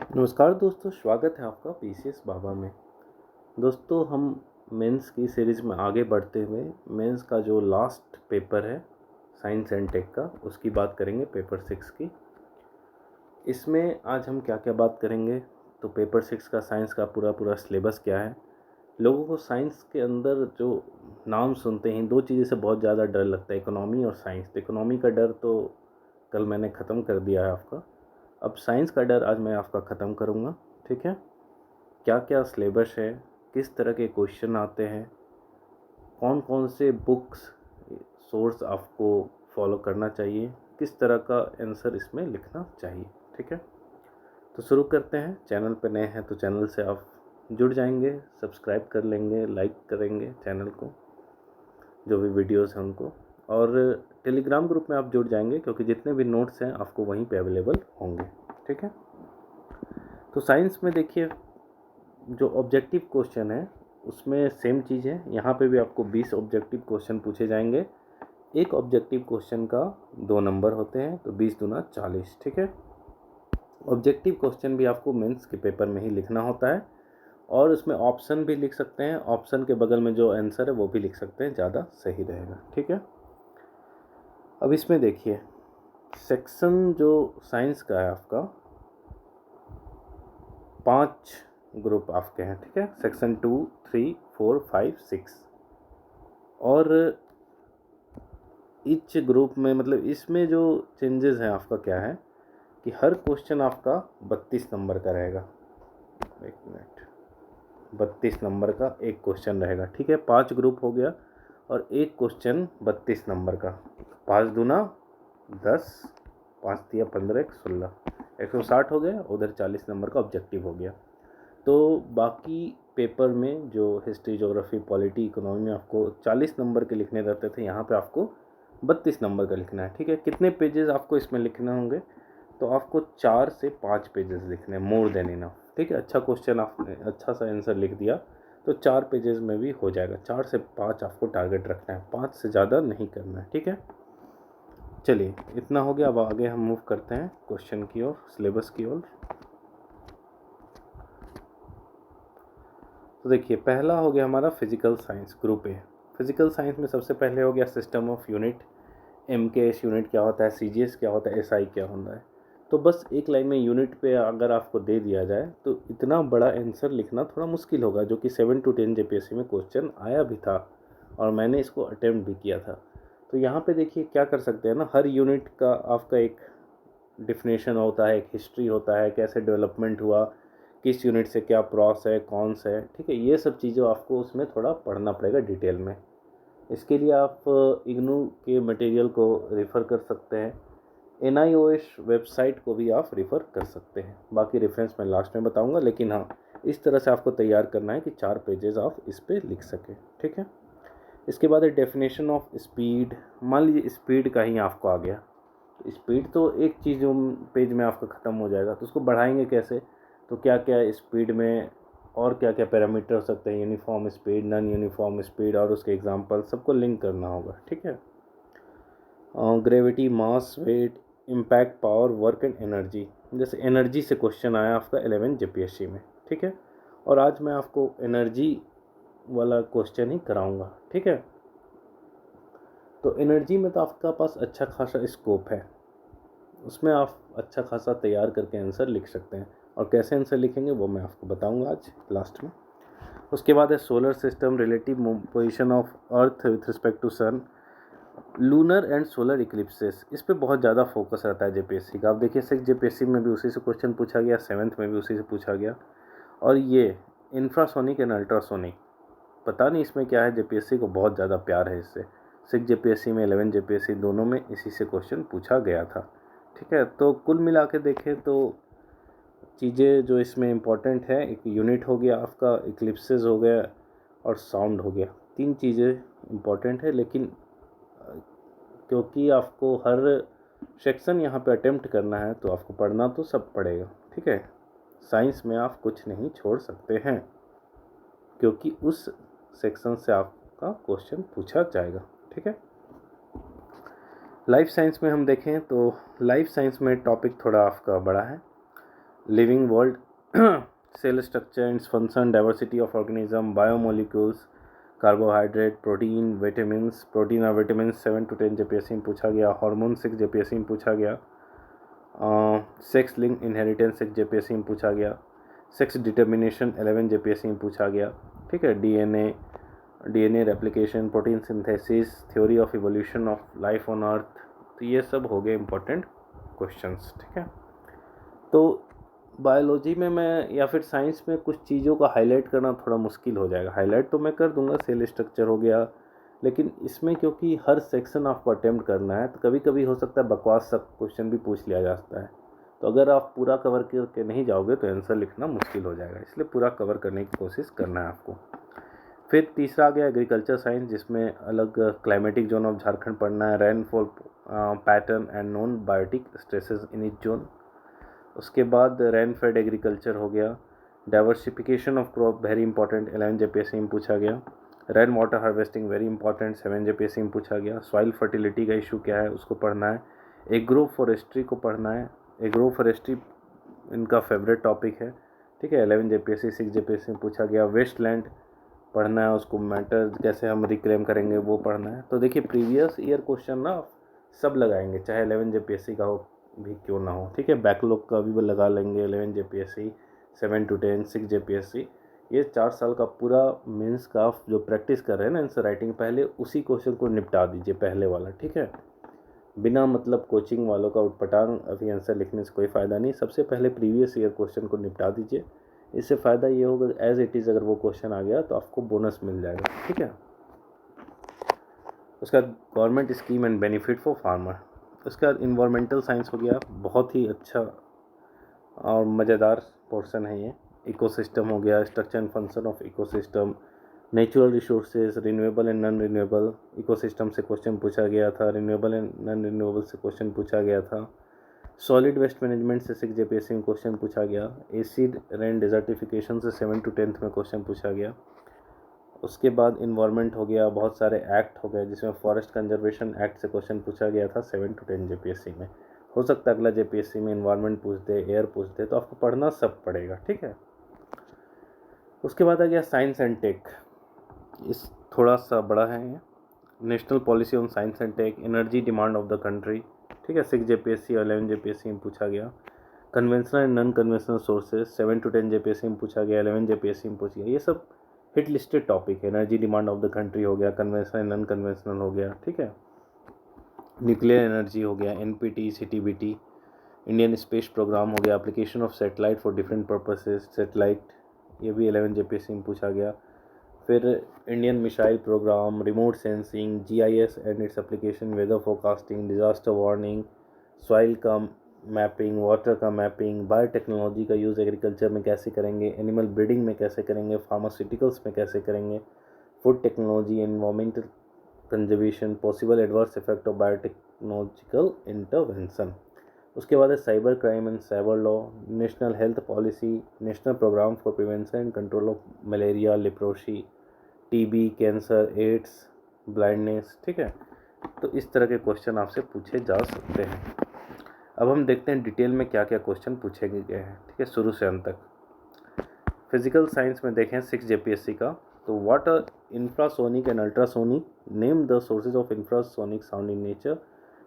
नमस्कार दोस्तों, स्वागत है आपका पीसीएस बाबा में। दोस्तों, हम मेंस की सीरीज़ में आगे बढ़ते हुए मेंस का जो लास्ट पेपर है साइंस एंड टेक का, उसकी बात करेंगे, पेपर 6 की। इसमें आज हम क्या क्या बात करेंगे, तो पेपर 6 का साइंस का पूरा सिलेबस क्या है। लोगों को साइंस के अंदर जो नाम सुनते हैं, दो चीज़ें से बहुत ज़्यादा डर लगता है, इकोनॉमी और साइंस। तो इकोनॉमी का डर तो कल मैंने ख़त्म कर दिया है आपका। अब साइंस का डर आज मैं आपका ख़त्म करूँगा। ठीक है, क्या क्या सिलेबस है, किस तरह के क्वेश्चन आते हैं, कौन कौन से बुक्स सोर्स आपको फॉलो करना चाहिए, किस तरह का आंसर इसमें लिखना चाहिए। ठीक है, तो शुरू करते हैं। चैनल पर नए हैं तो चैनल से आप जुड़ जाएंगे, सब्सक्राइब कर लेंगे, लाइक करेंगे चैनल को, जो भी वीडियोस हैं उनको, और टेलीग्राम ग्रुप में आप जुड़ जाएंगे क्योंकि जितने भी नोट्स हैं आपको वहीं पे अवेलेबल होंगे। ठीक है, तो साइंस में देखिए, जो ऑब्जेक्टिव क्वेश्चन है उसमें सेम चीज़ है। यहाँ पे भी आपको 20 ऑब्जेक्टिव क्वेश्चन पूछे जाएंगे। एक ऑब्जेक्टिव क्वेश्चन का 2 नंबर होते हैं, तो 20 दूना 40। ठीक है, ऑब्जेक्टिव क्वेश्चन भी आपको मेंस के पेपर में ही लिखना होता है, और उसमें ऑप्शन भी लिख सकते हैं। ऑप्शन के बगल में जो आंसर है वो भी लिख सकते हैं, ज़्यादा सही रहेगा। ठीक है, अब इसमें देखिए, सेक्शन जो साइंस का है आपका 5 ग्रुप आपके हैं। ठीक है, सेक्शन 2, 3, 4, 5, 6, और ईच ग्रुप में, मतलब इसमें जो चेंजेस हैं आपका क्या है कि हर क्वेश्चन आपका 32 नंबर का रहेगा। एक मिनट, 32 नंबर का एक क्वेश्चन रहेगा। ठीक है, 5 ग्रुप हो गया और एक क्वेश्चन 32 नंबर का। 5 दूना 10, 5 दिया 15, 16, 160 हो गया। उधर 40 नंबर का ऑब्जेक्टिव हो गया। तो बाकी पेपर में जो हिस्ट्री, ज्योग्राफी, पॉलिटी, इकोनॉमी में आपको 40 नंबर के लिखने रहते थे, यहाँ पे आपको 32 नंबर का लिखना है। ठीक है, कितने पेजेस आपको इसमें लिखने होंगे, तो आपको 4 से 5 पेजेस लिखने हैं, मोर देन इनफ। ठीक है, अच्छा क्वेश्चन आपने अच्छा सा आंसर लिख दिया तो 4 पेजेस में भी हो जाएगा। 4 से 5 आपको टारगेट रखना है, 5 से ज़्यादा नहीं करना है। ठीक है, चलिए इतना हो गया। अब आगे हम मूव करते हैं क्वेश्चन की ओर, सिलेबस की ओर। तो देखिए, पहला हो गया हमारा physical science, group A. Physical science में सबसे पहले हो गया system of unit. MKS unit क्या होता है, सीजीएस क्या होता है, एसआई क्या होता है। तो बस एक लाइन में यूनिट पे अगर आपको दे दिया जाए तो इतना बड़ा आंसर लिखना थोड़ा मुश्किल होगा, जो कि 7 to 10 जेपीएससी में क्वेश्चन आया भी था और मैंने इसको अटेम्प्ट भी किया था। तो यहाँ पे देखिए क्या कर सकते हैं ना, हर यूनिट का आपका एक डिफिनेशन होता है, एक हिस्ट्री होता है, कैसे डेवलपमेंट हुआ, किस यूनिट से क्या प्रॉस है, कौन सा है। ठीक है, ये सब चीज़ें आपको उसमें थोड़ा पढ़ना पड़ेगा डिटेल में। इसके लिए आप इग्नू के मटेरियल को रेफ़र कर सकते हैं। एनआईओएस वेबसाइट को भी आप रेफ़र कर सकते हैं। बाकी रेफरेंस मैं लास्ट में बताऊंगा, लेकिन हाँ, इस तरह से आपको तैयार करना है कि 4 पेजेस आप इस पर लिख सकें। ठीक है, इसके बाद है डेफिनेशन ऑफ स्पीड। मान लीजिए स्पीड का ही आपको आ गया, स्पीड तो एक चीज़ जो पेज में आपका ख़त्म हो जाएगा, तो उसको बढ़ाएंगे कैसे, तो क्या क्या स्पीड में और क्या क्या पैरामीटर हो सकते हैं, uniform speed, non uniform speed, और उसके एग्जांपल सबको लिंक करना होगा। ठीक है, gravity, mass, weight, impact, power, work and energy. जैसे एनर्जी से क्वेश्चन आया आपका 11 जेपीएससी में। ठीक है, और आज मैं आपको एनर्जी वाला क्वेश्चन ही कराऊंगा। ठीक है, तो एनर्जी में तो आपका पास अच्छा खासा स्कोप है, उसमें आप अच्छा खासा तैयार करके आंसर लिख सकते हैं। और कैसे आंसर लिखेंगे वो मैं आपको बताऊंगा आज लास्ट में। उसके बाद है solar system, relative position of earth with respect to sun, lunar and solar eclipses. इस पे बहुत ज़्यादा फोकस रहता है जेपीएससी का। आप देखिए 6 जेपीएससी में भी उसी से क्वेश्चन पूछा गया, 7th में भी उसी से पूछा गया। और ये इंफ्रासोनिक एंड अल्ट्रासोनिक, पता नहीं इसमें क्या है, जेपीएससी को बहुत ज़्यादा प्यार है इससे। 6 जेपीएससी में, 11 जेपीएससी दोनों में इसी से क्वेश्चन पूछा गया था। ठीक है, तो कुल मिला के देखें तो चीज़ें जो इसमें इम्पोर्टेंट है, एक यूनिट हो गया आपका, इक्लिप्सेस हो गया, और साउंड हो गया। 3 चीज़ें इम्पोर्टेंट है, लेकिन क्योंकि आपको हर सेक्शन यहाँ पे अटेम्प्ट करना है तो आपको पढ़ना तो सब पड़ेगा। ठीक है, साइंस में आप कुछ नहीं छोड़ सकते हैं क्योंकि उस सेक्शन से आपका क्वेश्चन पूछा जाएगा। ठीक है, लाइफ साइंस में हम देखें तो लाइफ साइंस में टॉपिक थोड़ा आपका बड़ा है। Living world, cell structure and function, diversity of organism, biomolecules, carbohydrate, protein, vitamins, protein और विटामिन 7 to 10 जेपीएससी में पूछा गया। हार्मोन 6 जेपीएससी में पूछा गया। सेक्स लिंक इनहेरिटेंस 6 जेपीएससी में पूछा गया। सेक्स डिटर्मिनेशन 11 जेपीएससी में पूछा गया। ठीक है, DNA replication, protein synthesis, theory of evolution of life on earth, तो ये सब हो गए इंपॉर्टेंट क्वेश्चंस। ठीक है, तो बायोलॉजी में मैं या फिर साइंस में कुछ चीज़ों का हाईलाइट करना थोड़ा मुश्किल हो जाएगा। हाईलाइट तो मैं कर दूंगा, सेल स्ट्रक्चर हो गया, लेकिन इसमें क्योंकि हर सेक्शन आपको अटेम्प्ट करना है तो कभी कभी हो सकता है बकवास सा क्वेश्चन भी पूछ लिया जा सकता है। तो अगर आप पूरा कवर करके नहीं जाओगे तो आंसर लिखना मुश्किल हो जाएगा, इसलिए पूरा कवर करने की कोशिश करना है आपको। फिर तीसरा आ गया एग्रीकल्चर साइंस, जिसमें अलग क्लाइमेटिक जोन ऑफ झारखंड पढ़ना है, rainfall pattern and non biotic stresses in each zone. उसके बाद रेन फेड एग्रीकल्चर हो गया। Diversification of crop very important, 11 JPSC में पूछा गया। Rain water harvesting very important, 7 JPSC में पूछा गया। सॉइल फर्टिलिटी का इशू क्या है उसको पढ़ना है। एग्रो फॉरेस्ट्री को पढ़ना है, एग्रो फॉरेस्ट्री इनका फेवरेट टॉपिक है। ठीक है, 11 जेपीएससी 6 जेपीएससी में पूछा गया। वेस्ट लैंड पढ़ना है, उसको मैटर कैसे हम रिक्लेम करेंगे वो पढ़ना है। तो देखिए प्रीवियस ईयर क्वेश्चन ना सब लगाएंगे, चाहे 11 जेपीएससी का हो भी क्यों ना हो। ठीक है, बैकलॉग का भी लगा लेंगे, 11 जेपीएससी, 7 to 10, 6 जेपीएससी। ये 4 साल का पूरा मेंस का जो प्रैक्टिस कर रहे हैं ना आंसर राइटिंग, पहले उसी क्वेश्चन को निपटा दीजिए, पहले वाला। ठीक है, बिना मतलब कोचिंग वालों का उटपटांग अभी आंसर लिखने से कोई फ़ायदा नहीं। सबसे पहले प्रीवियस ईयर क्वेश्चन को निपटा दीजिए, इससे फ़ायदा ये होगा एज इट इज़ अगर वो क्वेश्चन आ गया तो आपको बोनस मिल जाएगा। ठीक है, उसका government scheme and benefit for farmer. उसका इन्वायरमेंटल साइंस हो गया, बहुत ही अच्छा और मज़ेदार पोर्शन है ये। इकोसिस्टम हो गया, structure and function of ecosystem, natural resources, renewable and non renewable. Ecosystem से क्वेश्चन पूछा गया था, रिन्यूएबल एंड नॉन रिन्यूएबल से क्वेश्चन पूछा गया था। सॉलिड वेस्ट मैनेजमेंट से 6 जेपीएससी में क्वेश्चन पूछा गया। एसिड रेन डिजर्टिफिकेशन से 7 to 10 में क्वेश्चन पूछा गया। उसके बाद इन्वायरमेंट हो गया, बहुत सारे एक्ट हो गए, जिसमें फॉरेस्ट कंजर्वेशन एक्ट से क्वेश्चन पूछा गया था 7 to 10 जेपीएससी में। हो सकता है अगला जेपीएससी में इन्वायरमेंट पूछ दे, एयर पूछ दे, तो आपको पढ़ना सब पड़ेगा। ठीक है, उसके बाद आ गया साइंस एंड टेक, इस थोड़ा सा बड़ा है ये। National policy on science and tech, energy demand of the country. ठीक है, 6 जेपीएससी और 11 जेपीएससी में पूछा गया। Conventional and non conventional sources, 7 to 10 JPSC में पूछा गया, 11 जेपीएससी में पूछा गया। ये सब हिट लिस्टेड टॉपिक है। Energy demand of the country हो गया, कन्वेंशनल एंड नॉन कन्वेंशनल हो गया। ठीक है, न्यूक्लियर एनर्जी हो गया, NPT, CTBT, Indian space programme हो गया, application of satellite for different purposes, satellite, ये भी 11 जेपीएससी में पूछा गया। फिर Indian missile programme, remote sensing, GIS and its application, weather forecasting, disaster warning, soil का मैपिंग, वाटर का मैपिंग, बायोटेक्नोलॉजी का यूज़ एग्रीकल्चर में कैसे करेंगे, एनिमल ब्रीडिंग में कैसे करेंगे, फार्मास्यूटिकल्स में कैसे करेंगे, food technology, environmental conservation, possible adverse effect of biotechnological intervention. उसके बाद है cyber crime and cyber law, national health policy, national programme for prevention and control of malaria, leprosy, TB, cancer, AIDS, blindness. ठीक है, तो इस तरह के question आपसे पूछे जा सकते हैं। अब हम देखते हैं डिटेल में क्या क्या क्वेश्चन पूछे गए हैं। ठीक है, शुरू से अंत तक। फिजिकल साइंस में देखें 6 जेपीएससी का, तो what are infrasonic and ultrasonic, name the sources of infrasonic sound in nature,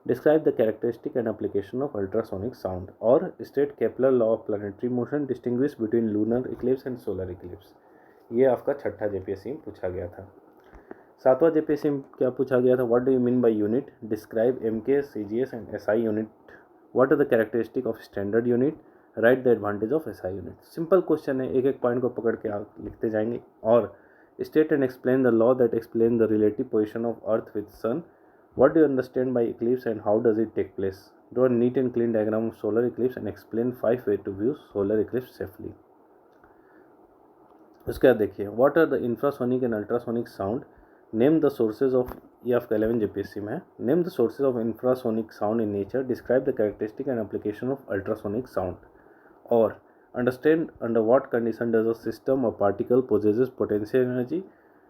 describe the characteristic and application of ultrasonic sound, और state Kepler law of planetary motion, distinguish between lunar eclipse and solar eclipse. ये आपका 6ठा JPSC में पूछा गया था। 7वां JPSC में क्या पूछा गया था, what do you mean by unit, describe MK, CGS and SI unit, what are the characteristic of standard unit, write the advantage of SI unit. Simple question है, एक एक पॉइंट को पकड़ के आप लिखते जाएंगे। और state and explain the law that explain the relative position of earth with sun, what do you understand by eclipse and how does it take place, draw neat and clean diagram of solar eclipse and explain 5 ways to view solar eclipse safely. उसके बाद देखिए, what are the infrasonic and ultrasonic sound, name the sources of, ये आपका 11 JPSC में है, name the sources of infrasonic sound in nature, describe the characteristic and application of ultrasonic sound, और understand under what condition does a system और particle possesses potential energy,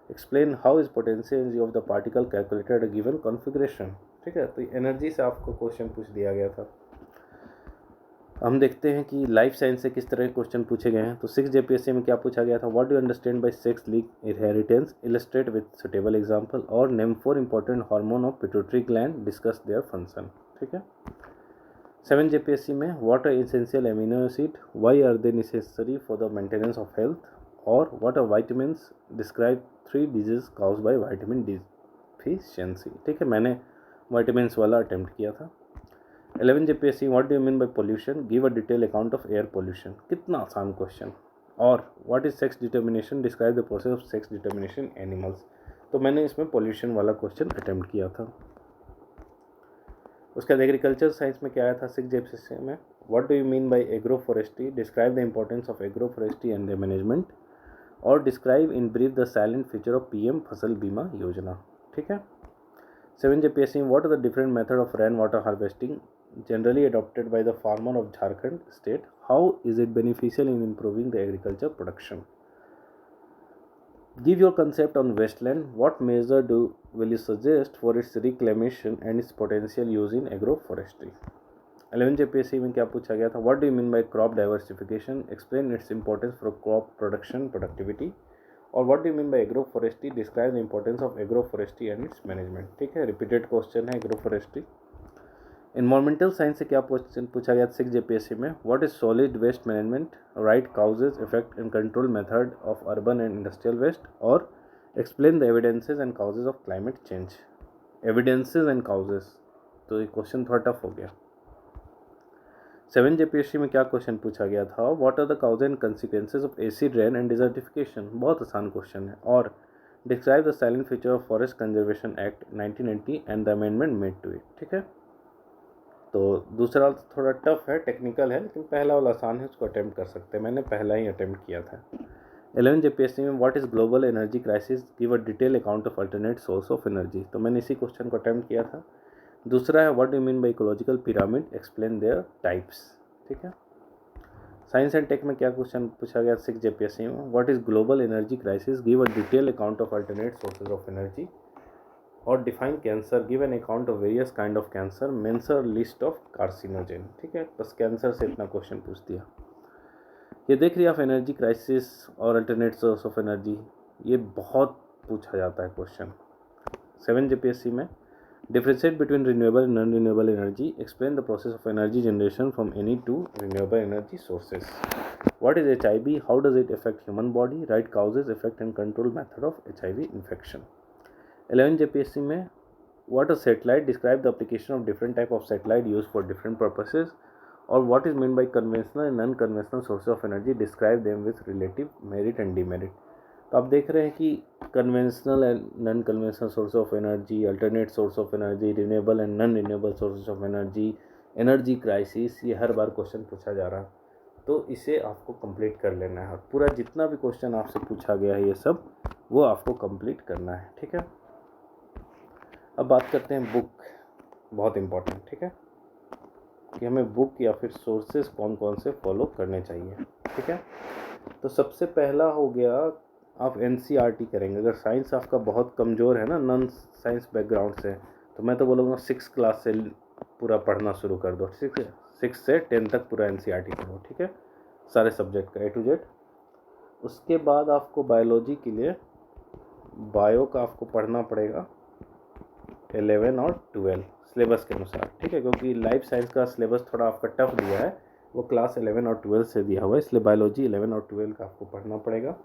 explain how is potential energy of the particle calculated a given configuration. ठीक है, तो energy से आपको question पूछ दिया गया था। हम देखते हैं कि लाइफ साइंस से किस तरह के क्वेश्चन पूछे गए हैं। तो 6 JPSC में क्या पूछा गया था, what do you understand by sex linked inheritance, illustrate with suitable example, और name 4 important hormone of pituitary gland, discuss their function. ठीक है। 7 JPSC में what are essential amino acid, why are they necessary for the maintenance of health, और what are vitamins, describe 3 disease caused by vitamin deficiency. ठीक है, मैंने vitamins वाला attempt किया था। 11 JPSC what do you mean bye pollution, give a detail account of air pollution. कितना आसान question. और what is sex determination, describe the process of sex determination animals. तो मैंने इसमें पोल्यूशन वाला क्वेश्चन अटेम्प्ट किया था। उसके बाद एग्रीकल्चर साइंस में क्या आया था 6 JPSC में, what do you mean by agroforestry, describe the importance of agroforestry and the management, और describe in brief the silent feature of PM Fasal Bima Yojana. ठीक है। 7 JPSC what are the different method of rain water harvesting generally adopted by the farmer of Jharkhand state, how is it beneficial in improving the agriculture production? Give your concept on wasteland, what measure will you suggest for its reclamation and its potential use in agroforestry? 11 JPSC में क्या पूछा गया था, what do you mean by crop diversification, explain its importance for crop production productivity, और what do you mean by agroforestry, describe the importance of agroforestry and its management। ठीक है, repeated question है agroforestry। Environmental science से क्या question पूछा गया 6 JPSC में, what is solid waste management, write causes effect and control method of urban and industrial waste, और explain the evidences and causes of climate change. Evidences and causes, तो ये question थोड़ा tough हो गया। 7 JPSC में क्या question पूछा गया था, what are the causes and consequences of acid rain and desertification. बहुत आसान क्वेश्चन है। और describe the silent feature of forest conservation act 1990 and the amendment made to it. ठीक है। तो दूसरा थोड़ा टफ है, टेक्निकल है, लेकिन पहला वाला आसान है, उसको अटेम्प्ट कर सकते हैं। मैंने पहला ही अटेम्प्ट किया था। 11 JPSC में what is global energy crisis, give a detail account of alternate source of energy. तो मैंने इसी क्वेश्चन को अटेम्प्ट किया था। दूसरा है what do you mean bye ecological pyramid, explain there types. ठीक है। साइंस एंड टेक में क्या क्वेश्चन पूछा गया 6 JPSC में, what is global energy crisis, give a detail account of alternate sources of energy, और define cancer, give an account of various kind of cancer, mention list of carcinogen. ठीक है, बस cancer से इतना question पूछ दिया। ये देख रही आप एनर्जी क्राइसिस और अल्टरनेट सोर्स ऑफ एनर्जी, ये बहुत पूछा जाता है क्वेश्चन 7 JPSC में। Differentiate between renewable and non renewable energy, explain the process of energy generation from any two renewable energy sources. What is HIV, how does it affect human body, right causes effect and control method of HIV infection. 11 JPSC में what a satellite, describe the application of different type of satellite use for different purposes, और what is mean by conventional and non conventional source of energy, describe them with relative merit and demerit. तो आप देख रहे हैं कि conventional and non conventional source of energy, alternate source of energy, renewable and non renewable source of energy, energy crisis, ये हर बार question पूछा जा रहा है। तो इसे आपको कंप्लीट कर लेना है। पूरा जितना भी क्वेश्चन आपसे पूछा गया है ये सब, वो आपको कंप्लीट करना है। ठीक है। अब बात करते हैं बुक, बहुत इम्पोर्टेंट। ठीक है, कि हमें बुक या फिर सोर्सेज कौन कौन से फॉलो करने चाहिए। ठीक है, तो सबसे पहला हो गया, आप NCERT करेंगे। अगर साइंस आपका बहुत कमज़ोर है ना, नॉन साइंस बैकग्राउंड से, तो मैं तो बोलूँगा 6 क्लास से पूरा पढ़ना शुरू कर दो। 6 से 10 तक पूरा NCERT करो। ठीक है, सारे सब्जेक्ट का A to Z। उसके बाद आपको बायोलॉजी के लिए बायो का आपको पढ़ना पड़ेगा 11 और 12 सिलेबस के अनुसार। ठीक है, क्योंकि लाइफ साइंस का सिलेबस थोड़ा आपका टफ दिया है, वो क्लास 11 और 12 से दिया हुआ है, इसलिए बायोलॉजी 11 और 12 का आपको पढ़ना पड़ेगा।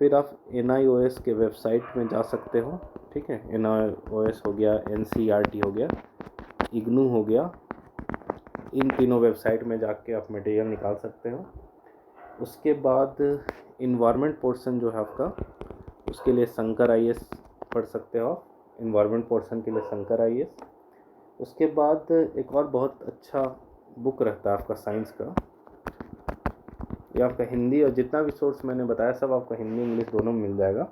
फिर आप NIOS के वेबसाइट में जा सकते हो। ठीक है, NIOS हो गया, NCERT हो गया, IGNOU हो गया, इन तीनों वेबसाइट में जाके आप मटेरियल निकाल सकते हो। उसके बाद इन्वायरमेंट पोर्शन जो है आपका, उसके लिए शंकर IAS पढ़ सकते हो आप, इन्वायरमेंट पोर्शन के लिए शंकर IAS। उसके बाद एक और बहुत अच्छा बुक रहता है आपका साइंस का, ये आपका हिंदी, और जितना भी सोर्स मैंने बताया सब आपका हिंदी इंग्लिश दोनों में मिल जाएगा।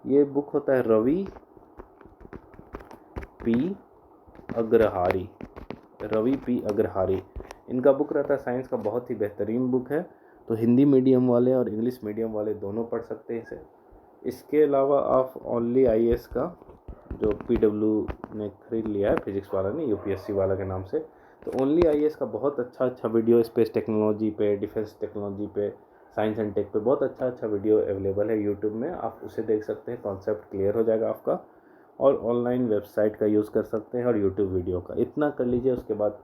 ये बुक होता है रवि पी अग्रहारी, इनका बुक रहता है साइंस का, बहुत ही बेहतरीन बुक है। तो हिंदी मीडियम वाले और इंग्लिश मीडियम वाले दोनों पढ़ सकते हैं इसे। इसके अलावा आप ओनली IAS का जो PW ने खरीद लिया है, फिजिक्स वाला ने, UPSC वाला के नाम से, तो ओनली आईएएस का बहुत अच्छा वीडियो स्पेस टेक्नोलॉजी पे, डिफेंस टेक्नोलॉजी पे, साइंस एंड टेक पे बहुत अच्छा वीडियो अवेलेबल है यूट्यूब में, आप उसे देख सकते हैं, कॉन्सेप्ट क्लियर हो जाएगा आपका। और ऑनलाइन वेबसाइट का यूज़ कर सकते हैं और यूट्यूब वीडियो का, इतना कर लीजिए। उसके बाद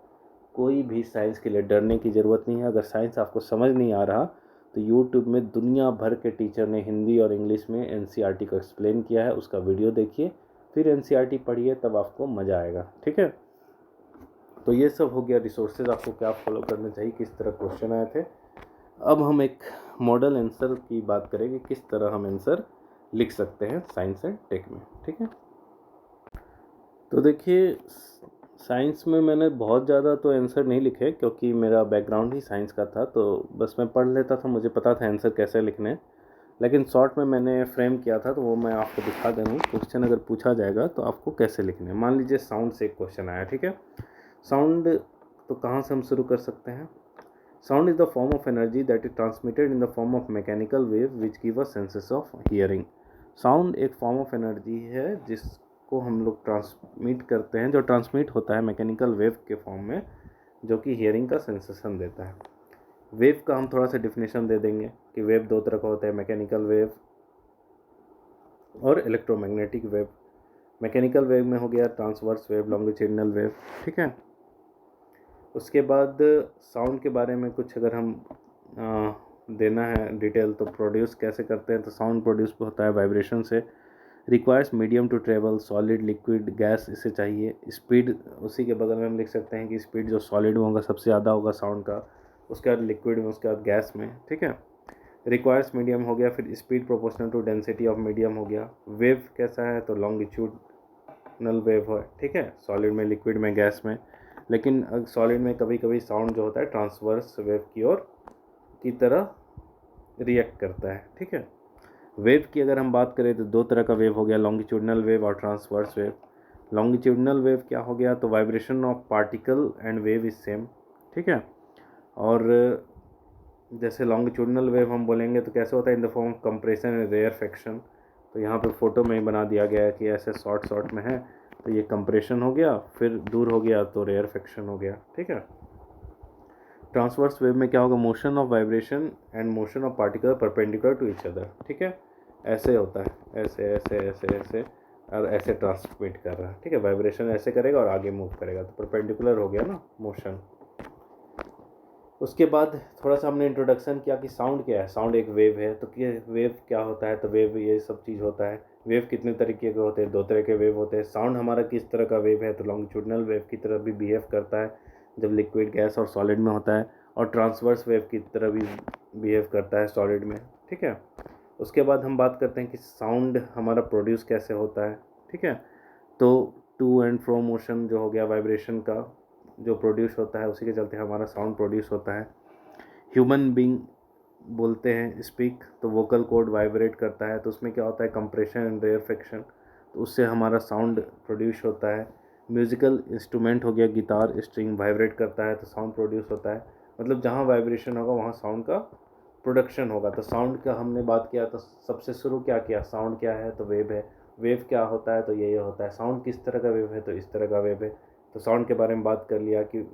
कोई भी साइंस के लिए डरने की ज़रूरत नहीं है। अगर साइंस आपको समझ नहीं आ रहा तो यूट्यूब में दुनिया भर के टीचर ने हिंदी और इंग्लिश में एनसीईआरटी को एक्सप्लेन किया है, उसका वीडियो देखिए, फिर एनसीईआरटी पढ़िए, तब आपको मज़ा आएगा। ठीक है, तो ये सब हो गया रिसोर्सेज, आपको क्या फॉलो करना चाहिए, किस तरह क्वेश्चन आए थे। अब हम एक मॉडल आंसर की बात करेंगे, किस तरह हम आंसर लिख सकते हैं साइंस एंड टेक में। ठीक है, तो देखिए साइंस में मैंने बहुत ज़्यादा तो आंसर नहीं लिखे क्योंकि मेरा बैकग्राउंड ही साइंस का था, तो बस मैं पढ़ लेता था, मुझे पता था आंसर कैसे लिखने हैं। लेकिन शॉर्ट में मैंने फ्रेम किया था, तो वो मैं आपको दिखा दे रहा हूँ। क्वेश्चन अगर पूछा जाएगा तो आपको कैसे लिखने हैं। मान लीजिए साउंड से एक क्वेश्चन आया। ठीक है, साउंड तो कहाँ से हम शुरू कर सकते हैं। Sound is the form of energy that is transmitted in the form of mechanical wave which give a senses of hearing. Sound एक फॉर्म ऑफ एनर्जी है जिसको हम लोग ट्रांसमिट करते हैं, जो ट्रांसमिट होता है मैकेनिकल वेव के फॉर्म में, जो कि हियरिंग का सेंसेशन देता है। वेव का हम थोड़ा सा डिफिनेशन दे देंगे कि वेव दो तरह का होता है, मैकेनिकल वेव और इलेक्ट्रोमैग्नेटिक वेव। मैकेनिकल वेव में हो गया ट्रांसवर्स वेव, लॉन्गिट्यूडिनल वेव। ठीक है, उसके बाद साउंड के बारे में कुछ अगर हम देना है डिटेल, तो प्रोड्यूस कैसे करते हैं, तो साउंड प्रोड्यूस होता है वाइब्रेशन से। Requires medium to travel, solid, liquid, gas इसे चाहिए। स्पीड उसी के बगल में हम लिख सकते हैं कि स्पीड जो सॉलिड में होगा सबसे ज़्यादा होगा साउंड का, उसके बाद लिक्विड में, उसके बाद गैस में। ठीक है, रिक्वायर्स मीडियम हो गया, फिर speed proportional to density of medium हो गया। वेव कैसा है, तो लॉन्गिट्यूडनल वेव है। ठीक है, सॉलिड में, लिक्विड में, गैस में। लेकिन सॉलिड में कभी कभी साउंड जो होता है ट्रांसवर्स वेव की ओर की तरह रिएक्ट करता है। ठीक है, वेव की अगर हम बात करें तो दो तरह का वेव हो गया, लॉन्गिट्यूडनल वेव और ट्रांसवर्स वेव। लॉन्गिट्यूडनल वेव क्या हो गया, तो vibration of particle and wave is same. ठीक है, और जैसे लॉन्गिट्यूडनल वेव हम बोलेंगे तो कैसे होता है, in the form of compression and rarefaction. तो यहाँ पे फोटो में ही बना दिया गया है कि ऐसे शॉर्ट में है, तो ये कंप्रेशन हो गया, फिर दूर हो गया तो रेयरफेक्शन हो गया। ठीक है, ट्रांसवर्स वेव में क्या होगा, motion of vibration and motion of particle perpendicular to each other. ठीक है, ऐसे होता है, ऐसे ऐसे ऐसे ऐसे और ऐसे ट्रांसमिट कर रहा है। ठीक है, वाइब्रेशन ऐसे करेगा और आगे मूव करेगा, तो परपेंडिकुलर हो गया ना मोशन। उसके बाद थोड़ा सा हमने इंट्रोडक्शन किया कि साउंड क्या है। साउंड एक वेव है, तो वेव क्या होता है, तो वेव ये सब चीज़ होता है। वेव कितने तरीके के होते हैं, दो तरह के वेव होते हैं। साउंड हमारा किस तरह का वेव है, तो लॉन्गिट्यूडनल वेव की तरह भी बिहेव करता है जब लिक्विड, गैस और सॉलिड में होता है, और ट्रांसवर्स वेव की तरह भी बिहेव करता है सॉलिड में। ठीक है, उसके बाद हम बात करते हैं कि साउंड हमारा प्रोड्यूस कैसे होता है। ठीक है, तो टू एंड फ्रो मोशन जो हो गया वाइब्रेशन का जो प्रोड्यूस होता है, उसी के चलते हमारा साउंड प्रोड्यूस होता है। ह्यूमन बीइंग बोलते हैं स्पीक, तो वोकल कॉर्ड वाइब्रेट करता है, तो उसमें क्या होता है, कंप्रेशन एंड रेयरफेक्शन, तो उससे हमारा साउंड प्रोड्यूस होता है। म्यूज़िकल इंस्ट्रूमेंट हो गया गिटार, स्ट्रिंग वाइब्रेट करता है तो साउंड प्रोड्यूस होता है। मतलब जहाँ वाइब्रेशन होगा वहाँ साउंड का प्रोडक्शन होगा। तो साउंड का हमने बात किया, तो सबसे शुरू क्या किया, साउंड क्या है, तो वेव है। वेव क्या होता है, तो ये होता है। साउंड किस तरह का वेव है, तो इस तरह का वेव है। तो साउंड के बारे में बात कर लिया कि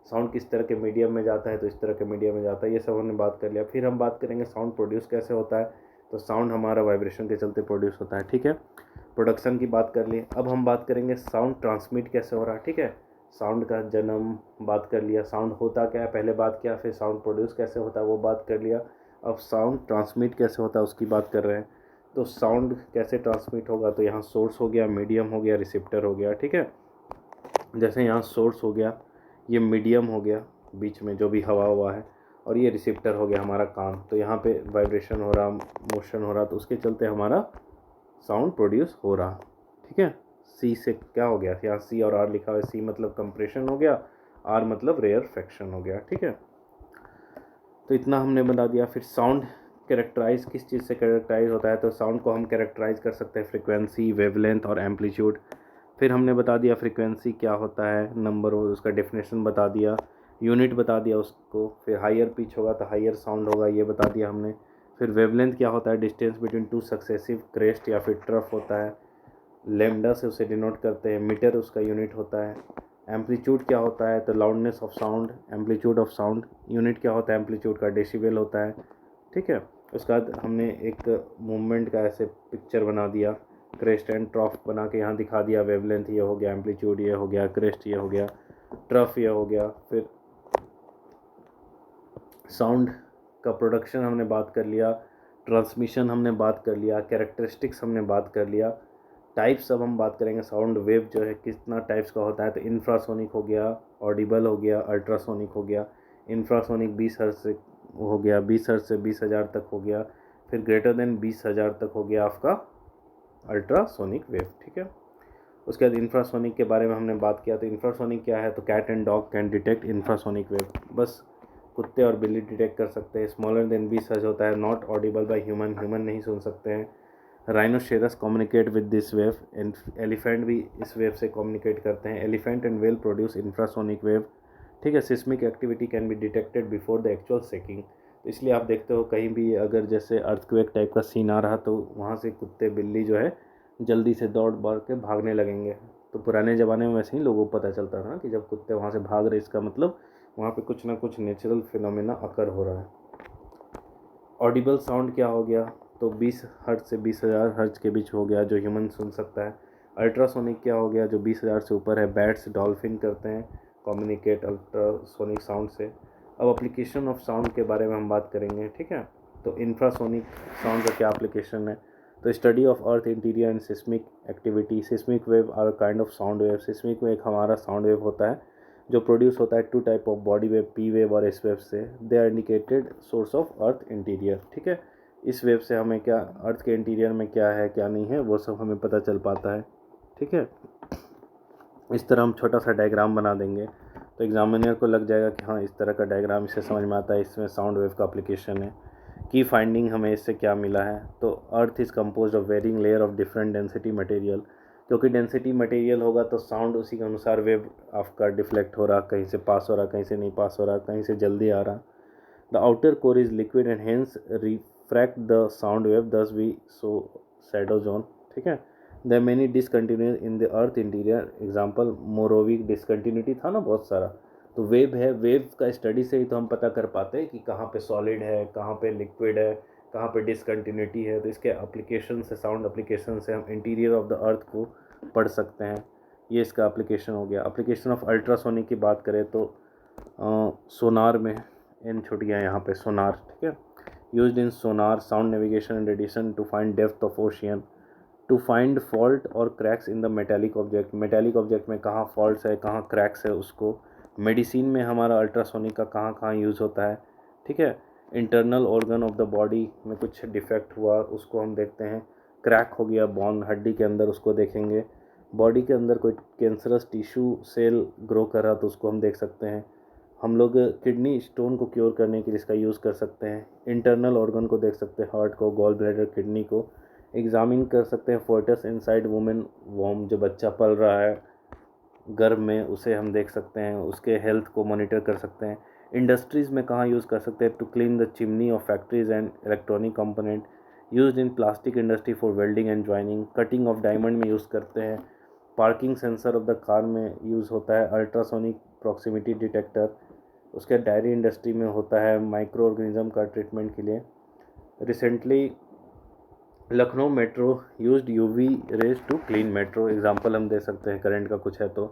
साउंड किस तरह के मीडियम में जाता है, तो इस तरह के मीडियम में जाता है, ये सब हमने बात कर लिया। फिर हम बात करेंगे साउंड प्रोड्यूस कैसे होता है, तो साउंड हमारा वाइब्रेशन के चलते प्रोड्यूस होता है। ठीक है, प्रोडक्शन की बात कर ली। अब हम बात करेंगे साउंड ट्रांसमिट कैसे हो रहा है। ठीक है, साउंड का जन्म बात कर लिया, साउंड होता क्या है पहले बात किया, फिर साउंड प्रोड्यूस कैसे होता है वो बात कर लिया। अब साउंड ट्रांसमिट कैसे होता है उसकी बात कर रहे हैं। तो साउंड कैसे ट्रांसमिट होगा, तो यहाँ सोर्स हो गया, मीडियम हो गया, रिसेप्टर हो गया। ठीक है, जैसे यहाँ सोर्स हो गया, ये मीडियम हो गया बीच में जो भी हवा हुआ है, और ये रिसेप्टर हो गया हमारा कान। तो यहाँ पे वाइब्रेशन हो रहा, मोशन हो रहा, तो उसके चलते हमारा साउंड प्रोड्यूस हो रहा। ठीक है, सी से क्या हो गया, यहाँ सी और आर लिखा हुआ है। सी मतलब कंप्रेशन हो गया, आर मतलब रेयरफेक्शन हो गया। ठीक है, तो इतना हमने बता दिया। फिर साउंड कैरेक्टराइज किस चीज़ से कैरेक्टराइज होता है, तो साउंड को हम कैरेक्टराइज कर सकते हैं फ्रीक्वेंसी, वेवलेंथ और एम्पलीट्यूड। फिर हमने बता दिया फ्रीक्वेंसी क्या होता है, नंबर और उसका डेफिनेशन बता दिया, यूनिट बता दिया उसको। फिर हायर पिच होगा तो हायर साउंड होगा, ये बता दिया हमने। फिर वेवलेंथ क्या होता है, distance between two successive crest या फिर ट्रफ होता है, लेमडा से उसे डिनोट करते हैं, मीटर उसका यूनिट होता है। एम्पलीट्यूड क्या होता है, तो loudness of sound, amplitude of sound. Unit क्या होता है एम्पलीट्यूड का, डेसिबल होता है, ठीक है। उसके बाद हमने एक मूवमेंट का ऐसे पिक्चर बना दिया, क्रेस्ट एंड ट्रफ बना के यहाँ दिखा दिया, वेवलेंथ ये हो गया, एम्पलीट्यूड ये हो गया, क्रेस्ट ये हो गया, ट्रफ ये हो गया। फिर साउंड का प्रोडक्शन हमने बात कर लिया, ट्रांसमिशन हमने बात कर लिया, कैरेक्टरिस्टिक्स हमने बात कर लिया, टाइप्स अब हम बात करेंगे। साउंड वेव जो है कितना टाइप्स का होता है, तो इंफ्रासोनिक हो गया, ऑडिबल हो गया, अल्ट्रासोनिक हो गया। इंफ्रासोनिक 20 हर्ट्ज से हो गया, 20 हर्ट्ज से 20,000 तक हो गया। फिर ग्रेटर देन 20,000 तक हो गया आपका अल्ट्रासोनिक वेव, ठीक है। उसके बाद इंफ्रासोनिक के बारे में हमने बात किया, तो इंफ्रासोनिक क्या है, तो cat and dog can detect infrasonic wave, बस कुत्ते और बिल्ली डिटेक्ट कर सकते हैं। स्मॉलर देन 20 हर्ट्ज होता है, not Audible by human, human नहीं सुन सकते हैं। Rhinoceros communicate with this wave, elephant भी इस वेव से कम्युनिकेट करते हैं। Elephant and whale produce infrasonic wave, ठीक है। Seismic activity can be detected before the actual shaking, तो इसलिए आप देखते हो कहीं भी अगर जैसे अर्थक्वेक टाइप का सीन आ रहा तो वहाँ से कुत्ते बिल्ली जो है जल्दी से दौड़ बढ़ के भागने लगेंगे। तो पुराने ज़माने में वैसे ही लोगों को पता चलता था कि जब कुत्ते वहाँ से भाग रहे, इसका मतलब वहाँ पे कुछ ना कुछ नेचुरल फिनोमेना अकर हो रहा है। ऑडिबल साउंड क्या हो गया, तो 20 हर्ट्ज से 20,000 हर्ट्ज के बीच हो गया, जो ह्यूमन सुन सकता है। अल्ट्रासोनिक क्या हो गया, जो 20,000 से ऊपर है। बैट्स डॉल्फिन करते हैं कम्युनिकेट अल्ट्रासोनिक साउंड से। अब एप्लीकेशन ऑफ साउंड के बारे में हम बात करेंगे, ठीक है। तो इंफ्रासोनिक साउंड का क्या एप्लीकेशन है, तो study of earth interior and seismic activity. Seismic wave are kind of sound wave. Seismic wave एक हमारा साउंड वेव होता है जो प्रोड्यूस होता है 2 type of body wave, P wave और एस वेव से। They are indicated source of earth interior, ठीक है। इस वेव से हमें क्या अर्थ के इंटीरियर में क्या है क्या नहीं है वो सब हमें पता चल पाता है, ठीक है। इस तरह हम छोटा सा डायग्राम बना देंगे तो एग्जामिनर को लग जाएगा कि हाँ इस तरह का डायग्राम इससे समझ में आता है, इसमें साउंड वेव का एप्लीकेशन है। की फाइंडिंग हमें इससे क्या मिला है, तो earth is compose of varying layer of different density material. क्योंकि डेंसिटी मटेरियल होगा तो साउंड उसी के अनुसार वेव आपका डिफ्लेक्ट हो रहा, कहीं से पास हो रहा, कहीं से नहीं पास हो रहा, कहीं से जल्दी आ रहा। The outer core is liquid and hence refract the sound wave, thus we saw shadow zone, ठीक है। The many discontinuous in the earth interior, example Mohorovicic discontinuity था ना बहुत सारा, तो वेव है, वेव का स्टडी से ही तो हम पता कर पाते हैं कि कहाँ पे सॉलिड है, कहाँ पे लिक्विड है, कहाँ पे डिसकंटिन्यूटी है। तो इसके एप्लीकेशन से, साउंड एप्लीकेशन से हम इंटीरियर ऑफ द अर्थ को पढ़ सकते हैं। ये इसका एप्लीकेशन हो गया। एप्लीकेशन ऑफ अल्ट्रासोनिक की बात करें तो सोनार में इन छुट गया यहाँ पे सोनार, ठीक है। Used in sonar sound navigation and addition to find depth of ocean, to find fault और cracks in the metallic object. Metallic object में कहाँ फॉल्ट्स है, कहाँ क्रैक्स है, उसको। मेडिसिन में हमारा अल्ट्रासोनिक का कहाँ कहाँ यूज़ होता है, ठीक है। Internal organ of the body में कुछ डिफेक्ट हुआ उसको हम देखते हैं, क्रैक हो गया बोन हड्डी के अंदर उसको देखेंगे। बॉडी के अंदर कोई कैंसरस टिश्यू सेल ग्रो कर रहा तो उसको हम देख सकते हैं। हम लोग किडनी स्टोन को क्योर करने के लिए इसका यूज़ कर सकते हैं। इंटरनल ऑर्गन को देख सकते हैं, हार्ट को, गॉल ब्लैडर, किडनी को एग्जामिन कर सकते हैं। फोर्टस इनसाइड वुमेन वॉम, जो बच्चा पल रहा है गर्भ में, उसे हम देख सकते हैं, उसके हेल्थ को मॉनिटर कर सकते हैं। इंडस्ट्रीज़ में कहाँ यूज़ कर सकते हैं, to clean the chimney of factories and electronic component. Used in plastic industry for welding and joining. Cutting of diamond में यूज़ करते हैं। Parking sensor of the car में यूज़ होता है। अल्ट्रासोनिक प्रॉक्सिमिटी डिटेक्टर उसके डायरी इंडस्ट्री में होता है, माइक्रो ऑर्गेनिज्म का ट्रीटमेंट के लिए। Recently Lucknow metro used UV rays to clean metro, example हम दे सकते हैं करंट का कुछ है तो।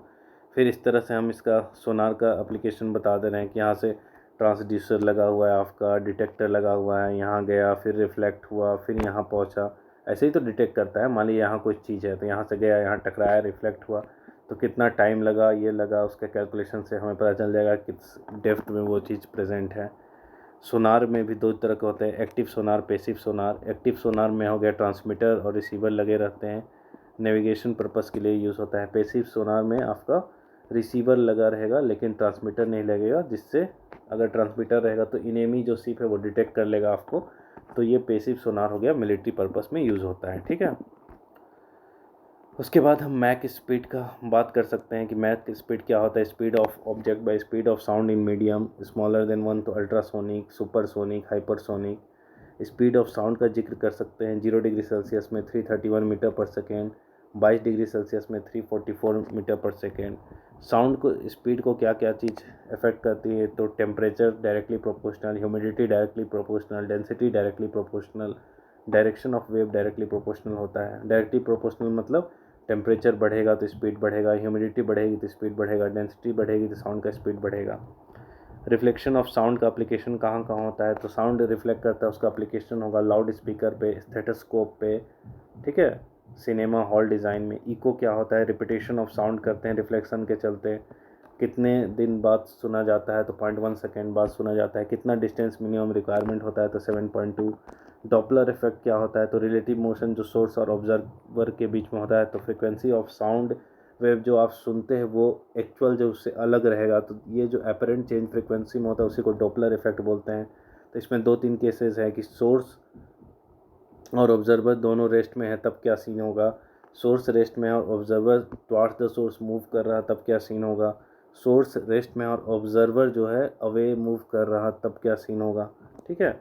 फिर इस तरह से हम इसका सोनार का एप्लीकेशन बता दे रहे हैं कि यहाँ से ट्रांसड्यूसर लगा हुआ है आपका, डिटेक्टर लगा हुआ है, यहाँ गया, फिर रिफ्लेक्ट हुआ, फिर यहाँ पहुँचा, ऐसे ही तो डिटेक्ट करता है। मान लीजिए यहाँ कुछ चीज़ है तो यहाँ से गया, यहाँ टकराया, रिफ्लेक्ट हुआ, तो कितना टाइम लगा, ये लगा, उसके कैलकुलेशन से हमें पता चल जाएगा किस डेप्थ में वो चीज़ प्रेजेंट है। सोनार में भी 2 तरह के होते हैं, एक्टिव सोनार, पैसिव सोनार। एक्टिव सोनार में हो गया ट्रांसमीटर और रिसीवर लगे रहते हैं, नेविगेशन पर्पस के लिए यूज़ होता है। पैसिव सोनार में आपका रिसीवर लगा रहेगा लेकिन ट्रांसमीटर नहीं लगेगा, जिससे अगर ट्रांसमीटर रहेगा तो इनेमी जो शिप है वो डिटेक्ट कर लेगा आपको। तो ये पैसिव सोनार हो गया, मिलिट्री पर्पस में यूज़ होता है, ठीक है। उसके बाद हम मैक स्पीड का बात कर सकते हैं कि मैक स्पीड क्या होता है। Speed of object by speed of sound in medium smaller than 1, तो ultrasonic, supersonic, hypersonic. Speed of sound का जिक्र कर सकते हैं। 0 डिग्री सेल्सियस में 331 मीटर पर सेकेंड, 22 डिग्री सेल्सियस में 344 मीटर पर सेकेंड। साउंड को स्पीड को क्या क्या चीज़ अफेक्ट करती है, तो temperature directly proportional, humidity directly proportional, density directly proportional, direction of wave directly proportional होता है। डायरेक्टली प्रोपोर्शनल मतलब टेम्परेचर बढ़ेगा तो स्पीड बढ़ेगा, ह्यूमिडिटी बढ़ेगी तो स्पीड बढ़ेगा, डेंसिटी बढ़ेगी तो साउंड का स्पीड बढ़ेगा। रिफ्लेक्शन ऑफ साउंड का एप्लीकेशन कहाँ कहाँ होता है, तो साउंड रिफ्लेक्ट करता है उसका एप्लीकेशन होगा लाउड स्पीकर पे, स्टेथोस्कोप पे, ठीक है, सिनेमा हॉल डिज़ाइन में। इको क्या होता है, रिपीटेशन ऑफ साउंड करते हैं रिफ्लेक्शन के चलते, कितने दिन बाद सुना जाता है, तो 0.1 सेकेंड बाद सुना जाता है। कितना डिस्टेंस मिनिमम रिक्वायरमेंट होता है, तो 7.2। डॉपलर इफेक्ट क्या होता है, तो रिलेटिव मोशन जो सोर्स और ऑब्जर्वर के बीच में होता है। तो फ्रिक्वेंसी ऑफ साउंड वेव जो आप सुनते हैं वो एक्चुअल जो उससे अलग रहेगा, तो ये जो अपरेंट चेंज फ्रिक्वेंसी में होता है उसी को डॉपलर इफेक्ट बोलते हैं। तो इसमें 2-3 केसेस है कि सोर्स और ऑब्जर्वर दोनों रेस्ट में है तब क्या सीन होगा, सोर्स रेस्ट में और observer towards the source move कर रहा तब क्या सीन होगा, सोर्स रेस्ट में और ऑब्जर्वर जो है अवे मूव कर रहा तब क्या सीन होगा, ठीक है।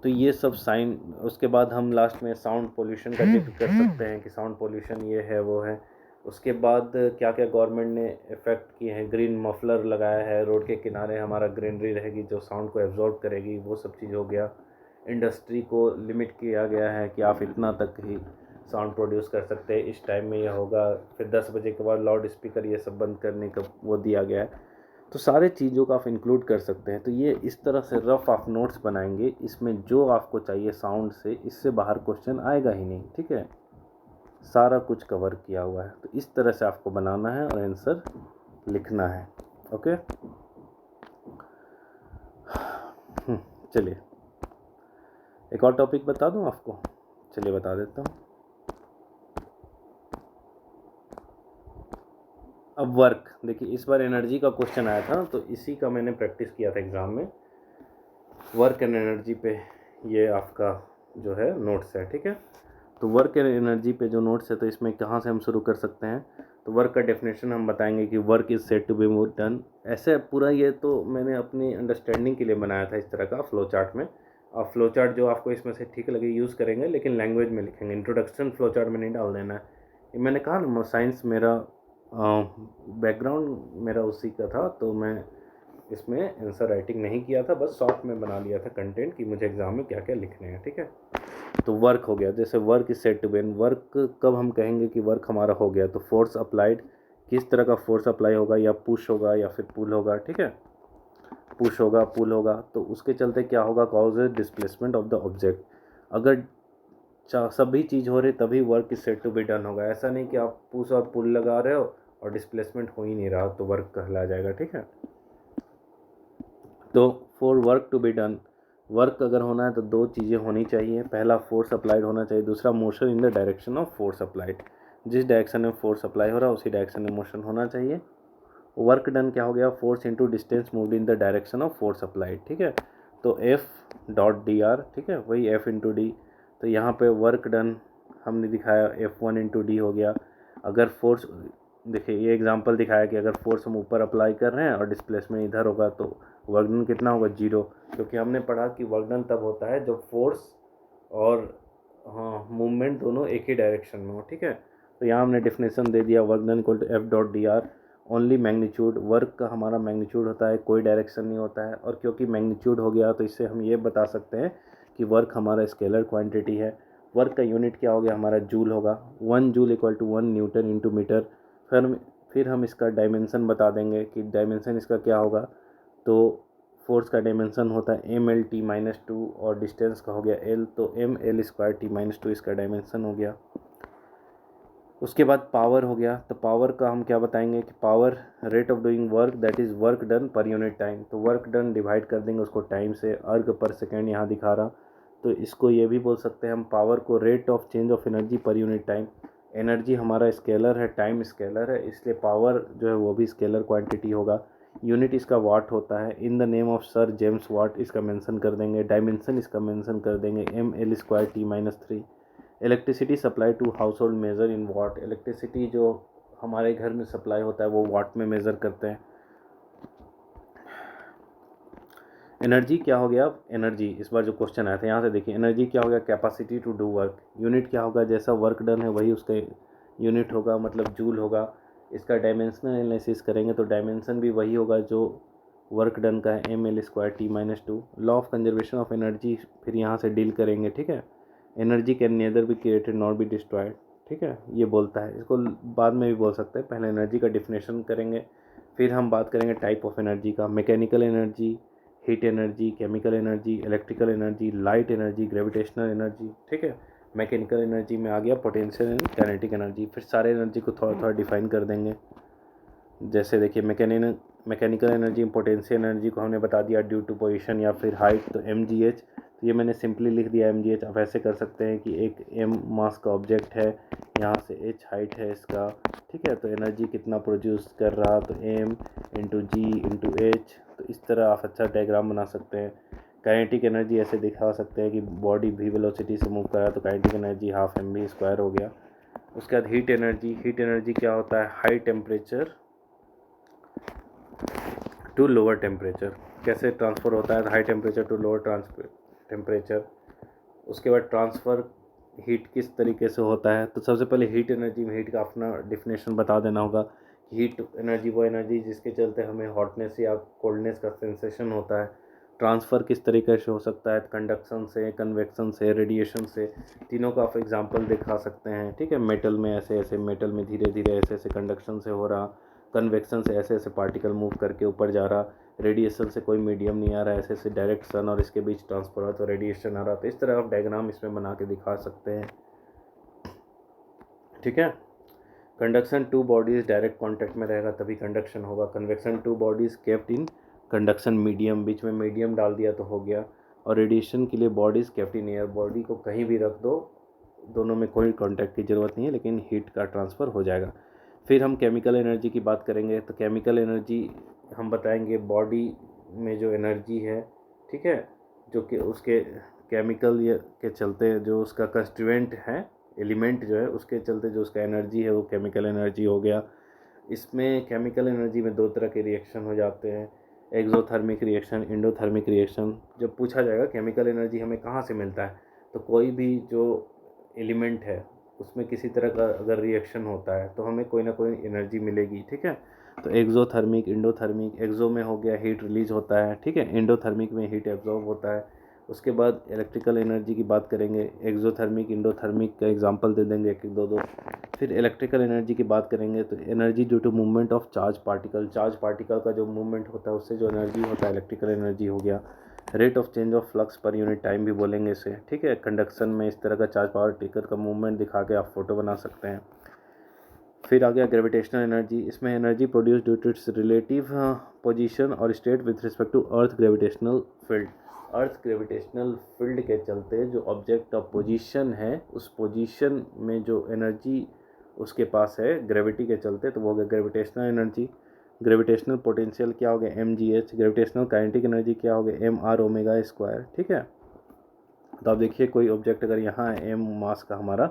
तो ये सब साइन। उसके बाद हम लास्ट में साउंड पोल्यूशन का जिक्र कर सकते हैं कि साउंड पोल्यूशन ये है वो है। उसके बाद क्या क्या गवर्नमेंट ने इफ़ेक्ट किए हैं, ग्रीन मफलर लगाया है, रोड के किनारे हमारा ग्रीनरी रहेगी जो साउंड को एब्जॉर्ब करेगी, वो सब चीज़ हो गया। इंडस्ट्री को लिमिट किया गया है कि आप इतना तक ही साउंड प्रोड्यूस कर सकते हैं, इस टाइम में यह होगा, फिर 10 बजे के बाद लाउड स्पीकर ये सब बंद करने का वो दिया गया है। तो सारे चीज़ों को आप इंक्लूड कर सकते हैं। तो ये इस तरह से रफ आप नोट्स बनाएंगे, इसमें जो आपको चाहिए साउंड से, इससे बाहर क्वेश्चन आएगा ही नहीं, ठीक है। सारा कुछ कवर किया हुआ है, तो इस तरह से आपको बनाना है और आंसर लिखना है, ओके। चलिए एक और टॉपिक बता दूं आपको, चलिए बता देता हूँ। अब वर्क, देखिए इस बार एनर्जी का क्वेश्चन आया था, तो इसी का मैंने प्रैक्टिस किया था एग्ज़ाम में। वर्क एंड एनर्जी पे ये आपका जो है नोट्स है, ठीक है। तो वर्क एंड एनर्जी पे जो नोट्स है, तो इसमें कहाँ से हम शुरू कर सकते हैं, तो वर्क का डेफिनेशन हम बताएंगे कि work is said to be done. ऐसे पूरा ये तो मैंने अपनी अंडरस्टैंडिंग के लिए बनाया था इस तरह का फ्लो चार्ट में। और फ्लो चार्ट जो आपको इसमें से ठीक लगे यूज़ करेंगे, लेकिन लैंग्वेज में लिखेंगे, इंट्रोडक्शन फ्लो चार्ट में नहीं डाल देना है। ये मैंने कहा ना, साइंस मेरा बैकग्राउंड मेरा उसी का था, तो मैं इसमें आंसर राइटिंग नहीं किया था, बस शॉर्ट में बना लिया था कंटेंट कि मुझे एग्ज़ाम में क्या क्या लिखने हैं, ठीक है। तो वर्क हो गया, जैसे work is said to be, work कब हम कहेंगे कि वर्क हमारा हो गया, तो फोर्स अप्लाइड, किस तरह का फोर्स अप्लाई होगा, या पुश होगा या फिर पुल होगा, ठीक है। पुश होगा, पुल होगा, तो उसके चलते क्या होगा, causes displacement of the object. अगर सभी चीज़ हो रही तभी work is said to be done होगा, ऐसा नहीं कि आप पुश और पुल लगा रहे हो और डिस्प्लेसमेंट हो ही नहीं रहा तो वर्क कहला जाएगा, ठीक है। तो for work to be done, work अगर होना है तो 2 चीज़ें होनी चाहिए, पहला फोर्स अप्लाइड होना चाहिए, दूसरा motion in the direction of force applied. जिस डायरेक्शन में फोर्स अप्लाई हो रहा है उसी डायरेक्शन में मोशन होना चाहिए। वर्क डन क्या हो गया, force into distance moved in the direction of force applied, ठीक है। तो एफ डॉट डी आर, ठीक है, वही एफ इंटू डी। तो यहाँ पे वर्क डन हमने दिखाया F1 इंटू डी हो गया। अगर फोर्स, देखिए ये एग्जांपल दिखाया कि अगर फोर्स हम ऊपर अप्लाई कर रहे हैं और डिस्प्लेसमेंट इधर होगा तो वर्क डन कितना होगा, 0, क्योंकि हमने पढ़ा कि वर्क डन तब होता है जब फोर्स और हाँ मूवमेंट दोनों एक ही डायरेक्शन में हो, ठीक है। तो यहाँ हमने डेफिनेशन दे दिया, work done equal to F dot D R, only magnitude, work का हमारा मैग्नीट्यूड होता है, कोई डायरेक्शन नहीं होता है। और क्योंकि मैग्नीट्यूड हो गया तो इससे हम ये बता सकते हैं कि वर्क हमारा स्केलर क्वांटिटी है। वर्क का यूनिट क्या हो गया हमारा, जूल होगा, 1 joule equal to 1 newton into metre. फिर हम इसका डायमेंशन बता देंगे कि डायमेंशन इसका क्या होगा, तो फोर्स का डायमेंशन होता है ML/T-2 और डिस्टेंस का हो गया L, तो ML² T-2 इसका डायमेंशन हो गया। उसके बाद पावर हो गया, तो पावर का हम क्या बताएंगे कि power rate of doing work that is work done per unit time. तो वर्क डन डिवाइड कर देंगे उसको टाइम से, अर्ग पर सेकेंड यहाँ दिखा रहा, तो इसको ये भी बोल सकते हैं हम पावर को rate of change of energy per unit time. Energy हमारा स्केलर है, टाइम स्केलर है, इसलिए पावर जो है वो भी स्केलर क्वांटिटी होगा। यूनिट इसका वाट होता है, in the name of sir James Watt इसका मेंशन कर देंगे, डायमेंशन इसका मेंशन कर देंगे ML²T-3। Electricity supply to household measure in watt, electricity जो हमारे घर में सप्लाई होता है वो वाट में मेज़र करते हैं। एनर्जी क्या हो गया, एनर्जी इस बार जो क्वेश्चन आया था यहाँ से देखिए, एनर्जी क्या हो गया, capacity to do work. Unit क्या होगा, जैसा वर्क डन है वही उसका यूनिट होगा, मतलब जूल होगा। इसका डायमेंशनल एनालिसिस करेंगे तो डायमेंशन भी वही होगा जो वर्क डन का है, mL²T-2। Law of conservation of energy फिर यहाँ से डील करेंगे, ठीक है। Energy can nether B created not be destroyed, ठीक है, ये बोलता है। इसको बाद में भी बोल सकते हैं, पहले एनर्जी का डिफिनेशन करेंगे, फिर हम बात करेंगे टाइप ऑफ एनर्जी का, mechanical energy, heat energy, chemical energy, electrical energy, light energy, gravitational energy, ठीक है। मैकेनिकल एनर्जी में आ गया पोटेंशियल एंड काइनेटिक एनर्जी। फिर सारे एनर्जी को थोड़ा थोड़ा डिफाइन कर देंगे। जैसे देखिए मैकेनिकल एनर्जी, पोटेंशियल एनर्जी को हमने बता दिया ड्यू टू पोजीशन या फिर हाइट, तो mgh, तो ये मैंने सिंपली लिख दिया mgh। आप ऐसे कर सकते हैं कि एक m मास का ऑब्जेक्ट है, यहाँ से h हाइट है इसका, ठीक है, तो एनर्जी कितना प्रोड्यूस कर रहा, तो m इंटू जी इंटू h। तो इस तरह आप अच्छा डायग्राम बना सकते हैं। काइनेटिक एनर्जी ऐसे दिखा सकते हैं कि बॉडी v वेलोसिटी से मूव कर रहा है तो काइनेटिक एनर्जी हाफ mv² हो गया। उसके बाद हीट एनर्जी क्या होता है, high temperature to lower temperature. कैसे ट्रांसफ़र होता है, high temperature to lower temperature. उसके बाद ट्रांसफ़र हीट किस तरीके से होता है, तो सबसे पहले हीट एनर्जी में हीट का अपना डिफिनेशन बता देना होगा। हीट एनर्जी वो एनर्जी जिसके चलते हमें हॉटनेस या कोल्डनेस का सेंसेशन होता है। ट्रांसफ़र किस तरीके से हो सकता है, कंडक्शन से, कन्वेक्शन से, रेडिएशन से। तीनों का आप एग्जांपल दिखा सकते हैं, ठीक है। मेटल में ऐसे ऐसे, मेटल में धीरे धीरे ऐसे ऐसे कंडक्शन से हो रहा, कन्वेक्शन से ऐसे ऐसे पार्टिकल मूव करके ऊपर जा रहा, रेडिएशन से कोई मीडियम नहीं आ रहा, ऐसे ऐसे डायरेक्ट सन और इसके बीच ट्रांसफर हो तो रेडिएशन आ रहा। तो इस तरह आप डायग्राम इसमें बना के दिखा सकते हैं, ठीक है। Conduction two bodies direct contact में रहेगा तभी कंडक्शन होगा। Convection two bodies kept in conduction medium, बीच में मीडियम डाल दिया तो हो गया। और रेडिएशन के लिए bodies kept in air, body को कहीं भी रख दो, दोनों में कोई कांटेक्ट की ज़रूरत नहीं है लेकिन हीट का ट्रांसफ़र हो जाएगा। फिर हम केमिकल एनर्जी की बात करेंगे, तो केमिकल एनर्जी हम बताएंगे बॉडी में जो एनर्जी है, ठीक है, जो कि उसके केमिकल के चलते जो उसका कंस्टिट्यूएंट है, एलिमेंट जो है उसके चलते जो उसका एनर्जी है वो केमिकल एनर्जी हो गया। इसमें केमिकल एनर्जी में दो तरह के रिएक्शन हो जाते हैं, एक्सोथर्मिक रिएक्शन, एंडोथर्मिक रिएक्शन। जब पूछा जाएगा केमिकल एनर्जी हमें कहाँ से मिलता है, तो कोई भी जो एलिमेंट है उसमें किसी तरह का अगर रिएक्शन होता है तो हमें कोई ना कोई एनर्जी मिलेगी, ठीक है। तो एक्सोथर्मिक, एंडोथर्मिक, एक्सो में हो गया हीट रिलीज होता है, ठीक है, एंडोथर्मिक में हीट एब्जॉर्ब होता है। उसके बाद इलेक्ट्रिकल एनर्जी की बात करेंगे, एक्सोथर्मिक, एंडोथर्मिक का एग्जांपल दे देंगे एक एक दो दो। फिर इलेक्ट्रिकल एनर्जी की बात करेंगे तो energy due to movement of charge particle, charge particle का जो मूवमेंट होता है उससे जो एनर्जी होता है इलेक्ट्रिकल एनर्जी हो गया। Rate of change of flux per unit time भी बोलेंगे इसे, ठीक है। कंडक्शन में इस तरह का चार्ज पार्टिकल का मूवमेंट दिखा के आप फोटो बना सकते हैं। फिर आ गया ग्रेविटेशनल एनर्जी, इसमें energy produce due to its relative position और state with respect to earth gravitational field. Earth gravitational field के चलते जो ऑब्जेक्ट ऑफ पोजीशन है उस पोजीशन में जो एनर्जी उसके पास है ग्रेविटी के चलते, तो वो हो गया ग्रेविटेशनल एनर्जी। ग्रेविटेशनल पोटेंशियल क्या हो गया, mgh। ग्रेविटेशनल काइनेटिक एनर्जी क्या हो गया, mr², ठीक है। तो आप देखिए कोई ऑब्जेक्ट अगर यहाँ है m मास का हमारा,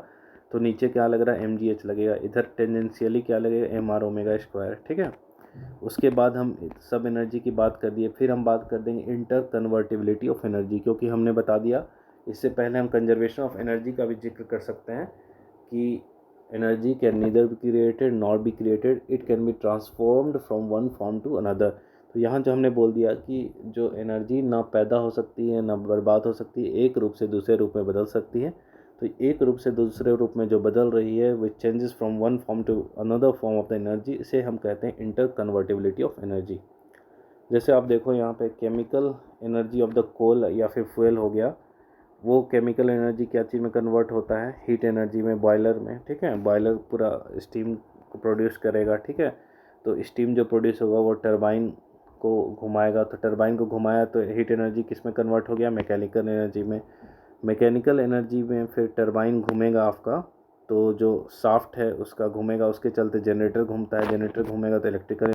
तो नीचे क्या लग रहा है, mgh लगेगा, इधर टेंजेंशियली क्या लगेगा, mr², ठीक है। उसके बाद हम सब एनर्जी की बात कर दिए। फिर हम बात कर देंगे इंटर कन्वर्टिबिलिटी ऑफ एनर्जी, क्योंकि हमने बता दिया इससे पहले हम कंजर्वेशन ऑफ एनर्जी का भी जिक्र कर सकते हैं कि energy can neither be created not be created, it can be transformed from one form to another. तो यहाँ जो हमने बोल दिया कि जो एनर्जी ना पैदा हो सकती है ना बर्बाद हो सकती है, एक रूप से दूसरे रूप में बदल सकती है। तो एक रूप से दूसरे रूप में जो बदल रही है which changes from one form to another form of the energy, इसे हम कहते हैं इंटर कन्वर्टिबिलिटी ऑफ एनर्जी। जैसे आप देखो यहाँ पे chemical energy of the coal या फिर फ्यूल हो गया, वो केमिकल एनर्जी क्या चीज़ में कन्वर्ट होता है, हीट एनर्जी में, बॉयलर में, ठीक है। बॉयलर पूरा स्टीम को प्रोड्यूस करेगा, ठीक है। तो स्टीम जो प्रोड्यूस होगा वो टरबाइन को घुमाएगा, तो टरबाइन को घुमाया तो हीट एनर्जी किस में कन्वर्ट हो गया, मैकेनिकल एनर्जी में। मैकेनिकल एनर्जी में फिर टरबाइन घूमेगा आपका, तो जो शाफ्ट है उसका घूमेगा, उसके चलते जनरेटर घूमता है, जनरेटर घूमेगा तो इलेक्ट्रिकल,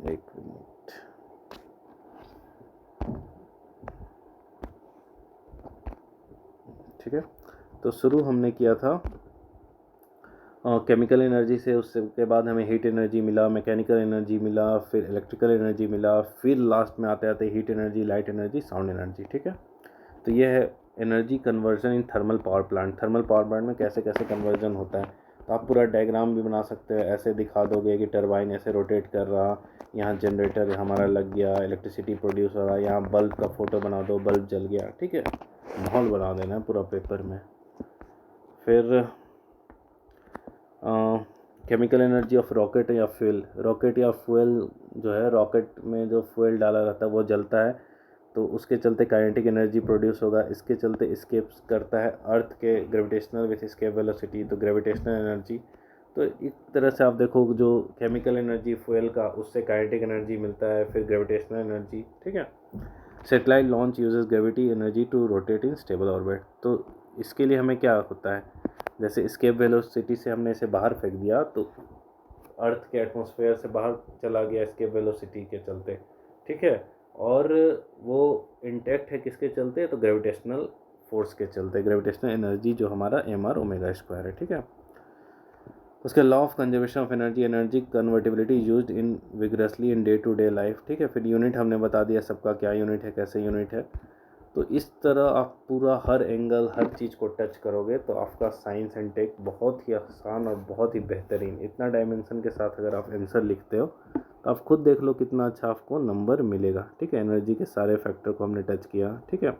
एक मिनट, ठीक है। तो शुरू हमने किया था केमिकल एनर्जी से उसके बाद हमें हीट एनर्जी मिला, मैकेनिकल एनर्जी मिला, फिर इलेक्ट्रिकल एनर्जी मिला, फिर लास्ट में आते आते heat energy, light energy, sound energy. ठीक है, तो ये है energy conversion in thermal power plant. Thermal power plant में कैसे कैसे कन्वर्जन होता है, तो आप पूरा डायग्राम भी बना सकते हो, ऐसे दिखा दोगे कि टरबाइन ऐसे रोटेट कर रहा, यहाँ जनरेटर हमारा लग गया, इलेक्ट्रिसिटी प्रोड्यूस हो रहा, यहाँ बल्ब का फ़ोटो बना दो, बल्ब जल गया। ठीक है, माहौल बना देना है पूरा पेपर में। फिर केमिकल एनर्जी ऑफ रॉकेट या फ्यूल। रॉकेट या फ्यूल जो है, रॉकेट में जो फ्यूल डाला रहता है वो जलता है, तो उसके चलते काइनेटिक एनर्जी प्रोड्यूस होगा। इसके चलते एस्केप करता है अर्थ के ग्रेविटेशनल विथ एस्केप वेलोसिटी, तो ग्रेविटेशनल एनर्जी। तो एक तरह से आप देखो, जो केमिकल एनर्जी फ्यूल का, उससे काइनेटिक एनर्जी मिलता है, फिर ग्रेविटेशनल एनर्जी। ठीक है, satellite launch uses gravity energy to rotate in stable orbit. तो इसके लिए हमें क्या होता है, जैसे एस्केप वेलोसिटी से हमने इसे बाहर फेंक दिया तो अर्थ के एटमॉस्फेयर से बाहर चला गया एस्केप वेलोसिटी के चलते। ठीक है, और वो इंटैक्ट है किसके चलते, तो ग्रेविटेशनल फोर्स के चलते, ग्रेविटेशनल एनर्जी जो हमारा mr ओमेगा स्क्वायर है। ठीक है, उसके law of conservation of energy, energy convertibility used in vigorously in day to day life. ठीक है, फिर यूनिट हमने बता दिया सबका, क्या यूनिट है, कैसे यूनिट है। तो इस तरह आप पूरा हर एंगल, हर चीज़ को टच करोगे तो आपका साइंस एंड टेक बहुत ही आसान और बहुत ही बेहतरीन, इतना डायमेंशन के साथ अगर आप आंसर लिखते हो तो आप खुद देख लो कितना अच्छा आपको नंबर मिलेगा। ठीक है, एनर्जी के सारे फैक्टर को हमने टच किया। ठीक है,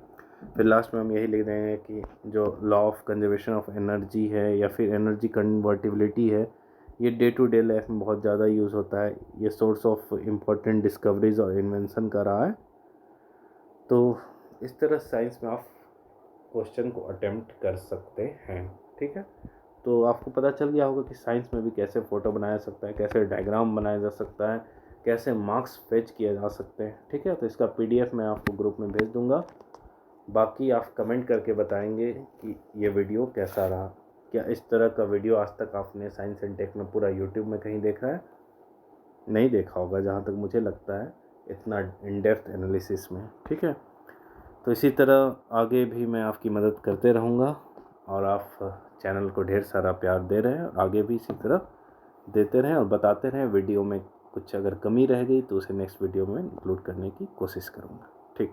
फिर लास्ट में हम यही लिख देंगे कि जो law of conservation of energy है या फिर एनर्जी कन्वर्टिबिलिटी है, ये डे टू डे लाइफ में बहुत ज़्यादा यूज़ होता है, ये सोर्स ऑफ इम्पोर्टेंट डिस्कवरीज और इन्वेंशन का रहा है। तो इस तरह साइंस में आप क्वेश्चन को अटेम्प्ट कर सकते हैं। ठीक है, तो आपको पता चल गया होगा कि साइंस में भी कैसे फ़ोटो बनाया जा सकता है, कैसे डायग्राम बनाया जा सकता है, कैसे मार्क्स फेच किए जा सकते हैं। ठीक है, तो इसका PDF मैं आपको ग्रुप में भेज दूंगा। बाकी आप कमेंट करके बताएंगे कि ये वीडियो कैसा रहा। क्या इस तरह का वीडियो आज तक आपने साइंस एंड टेक में पूरा यूट्यूब में कहीं देखा है? नहीं देखा होगा जहाँ तक मुझे लगता है, इतना इन डेप्थ एनालिसिस में। ठीक है, तो इसी तरह आगे भी मैं आपकी मदद करते रहूँगा और आप चैनल को ढेर सारा प्यार दे रहे हैं, आगे भी इसी तरह देते रहें और बताते रहें। वीडियो में कुछ अगर कमी रह गई तो उसे नेक्स्ट वीडियो में इंक्लूड करने की कोशिश करूँगा। ठीक।